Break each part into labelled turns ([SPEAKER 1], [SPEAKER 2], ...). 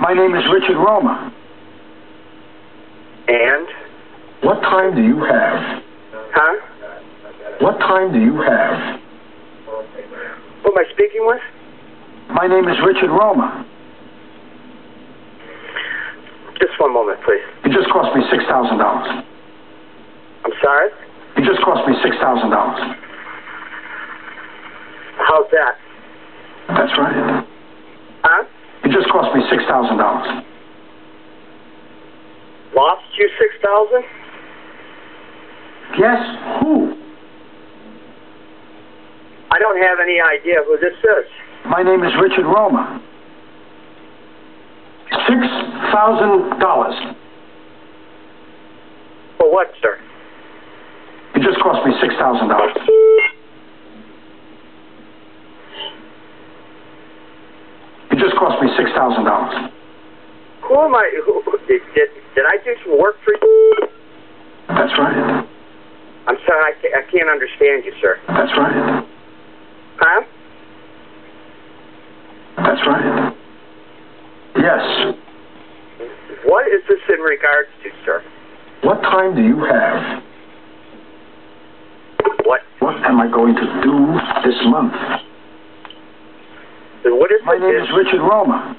[SPEAKER 1] My name is Richard Roma.
[SPEAKER 2] And?
[SPEAKER 1] What time do you have?
[SPEAKER 2] Huh?
[SPEAKER 1] What time do you have?
[SPEAKER 2] Who am I speaking with?
[SPEAKER 1] My name is Richard Roma.
[SPEAKER 2] Just one moment, please.
[SPEAKER 1] You just cost me $6,000.
[SPEAKER 2] I'm sorry?
[SPEAKER 1] You just cost me $6,000.
[SPEAKER 2] How's that?
[SPEAKER 1] That's right.
[SPEAKER 2] Huh?
[SPEAKER 1] You just cost me $6,000.
[SPEAKER 2] Lost you 6,000?
[SPEAKER 1] Yes? Who?
[SPEAKER 2] I don't have any idea who this is.
[SPEAKER 1] My name is Richard Roma. $6,000.
[SPEAKER 2] For what, sir?
[SPEAKER 1] You just cost me $6,000. You just cost me $6,000.
[SPEAKER 2] Who am I? Did I do some work for you?
[SPEAKER 1] That's right.
[SPEAKER 2] I'm sorry, I can't understand you, sir.
[SPEAKER 1] That's right.
[SPEAKER 2] Huh?
[SPEAKER 1] That's right. Yes.
[SPEAKER 2] What is this in regards to, sir?
[SPEAKER 1] What time do you have?
[SPEAKER 2] What?
[SPEAKER 1] What am I going to do this month?
[SPEAKER 2] What is
[SPEAKER 1] My name is Richard Roma.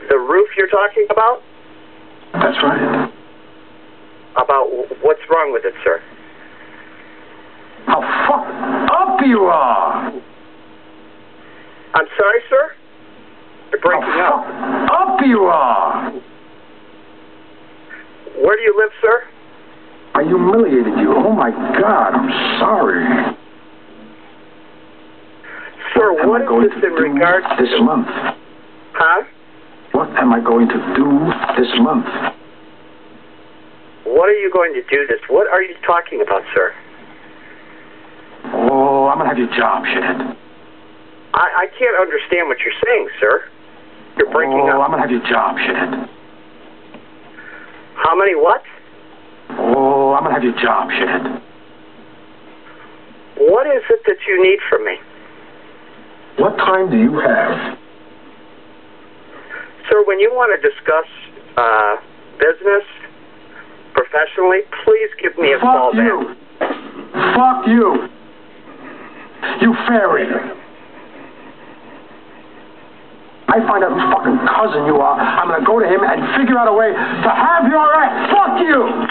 [SPEAKER 2] The roof you're talking about?
[SPEAKER 1] That's right.
[SPEAKER 2] About what's wrong with it, sir?
[SPEAKER 1] How fucked up you are!
[SPEAKER 2] I'm sorry, sir? You're breaking
[SPEAKER 1] How
[SPEAKER 2] up.
[SPEAKER 1] fucked up you are!
[SPEAKER 2] Where do you live, sir?
[SPEAKER 1] I humiliated you. Oh my God, I'm sorry.
[SPEAKER 2] Sir,
[SPEAKER 1] what am I going
[SPEAKER 2] is this in regards
[SPEAKER 1] this
[SPEAKER 2] to?
[SPEAKER 1] month?
[SPEAKER 2] Huh?
[SPEAKER 1] What am I going to do this month?
[SPEAKER 2] What are you going to do this? What are you talking about, sir?
[SPEAKER 1] Oh, I'm gonna have your job, shithead.
[SPEAKER 2] I can't understand what you're saying, sir. You're breaking up.
[SPEAKER 1] I'm gonna have your job, shithead.
[SPEAKER 2] How many what?
[SPEAKER 1] Oh, I'm gonna have your job, shithead.
[SPEAKER 2] What is it that you need from me?
[SPEAKER 1] What time do you have?
[SPEAKER 2] Sir, when you want to discuss business professionally, please give me a call back.
[SPEAKER 1] Fuck you. You fairy. I find out whose fucking cousin you are. I'm gonna go to him and figure out a way to have your ass. Fuck you!